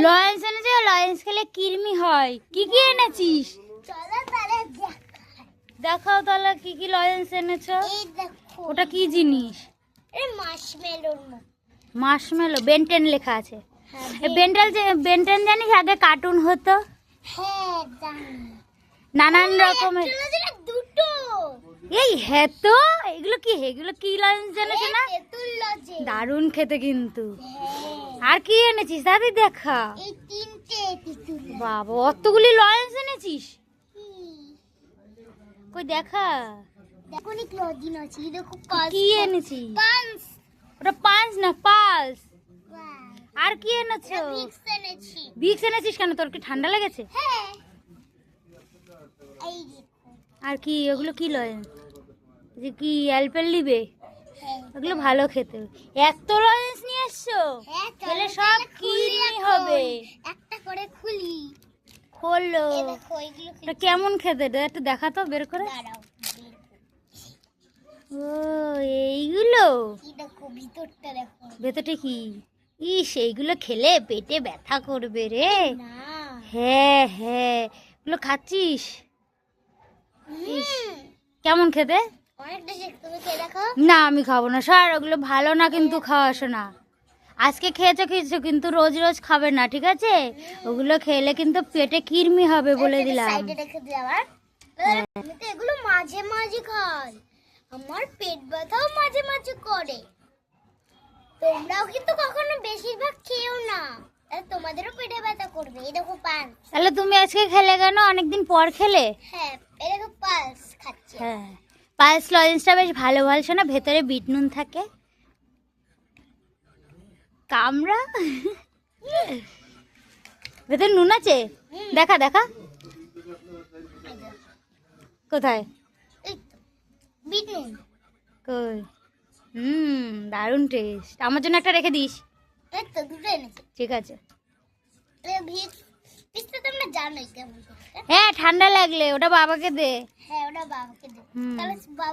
লয়েন্স এনেছে, লয়েন্স খেলে কিরমি হয়। কি কি এনেছিস দেখাও তাহলে, কি কি লয়েন্স এনেছো? ওটা কি জিনিস? মার্শমেলো, বেনটেন লেখা আছে। বেনটেন জানিস আগে কার্টুন হতো, নানান রকমের। এই হ্যাঁ তো, এগুলো কি? এগুলো কি লয়েন্স জানিস না? দারুণ খেতে কিন্তু। আর কি এনেছিস দাদি দেখা? বাবা অতগুলি লয়েন্স এনেছিস, কই দেখা। কি এনেছিস? ওটা পাঞ্চ না পালস। আর কি এনেছো? ভিক্স এনেছিস কেন? তোর কি ঠান্ডা লেগেছে? আর কি ওগুলো কি লয়েন্স? যে কি অ্যালপেনলিবে? ওগুলো ভালো খেতে। এত লয়েন্স নিয়ে এসছো, খেলে সব কিরমি হবে। একটা করে খুলি, খোলো। এটা কেমন খেতে? একটু দেখা তো বের করে। ও এইগুলো ভেতরটা কি? ইস, এইগুলো খেলে পেটে ব্যথা করবে রে। হ্যাঁ হ্যাঁ, এগুলো খাচ্ছিস? কেমন খেতে? না আমি খাবো না স্যার, ওগুলো ভালো না কিন্তু খাওয়া শোনা। আজকে খেয়েছো কিছু, কিন্তু রোজ রোজ খাবে না, ঠিক আছে? ওগুলো খেলে কিন্তু পেটে কিরমি হবে বলে দিলাম। এগুলো মাঝে মাঝে খাই, আমার পেট ব্যথাও মাঝে মাঝে করে। তোমরাও কিন্তু কখনো বেশিরভাগ খেও না, তোমাদেরও পেটে ব্যথা করবে। এই দেখো পান। তাহলে তুমি আজকে খেলে কেন? অনেকদিন পর খেলে। হ্যাঁ, এই দেখো পালস খাচ্ছি। হ্যাঁ, পালস লজেন্সটা বেশ ভালো ভালো শোনা, ভেতরে বিট নুন থাকে। কামড়া ভেতরে নুন আছে, দেখা দেখা কোথায়? বিট নুন। কই? দারুণ টেস্ট। আমার জন্য একটা রেখে দিস। এই তো দুটো এনেছি। ঠিক আছে। পিস্তা তোমরা জানোই কেমন। হ্যাঁ, ঠান্ডা লাগলে ওটা বাবাকে দে। হ্যাঁ, ওটা বাবাকে দে। তাহলে বাবা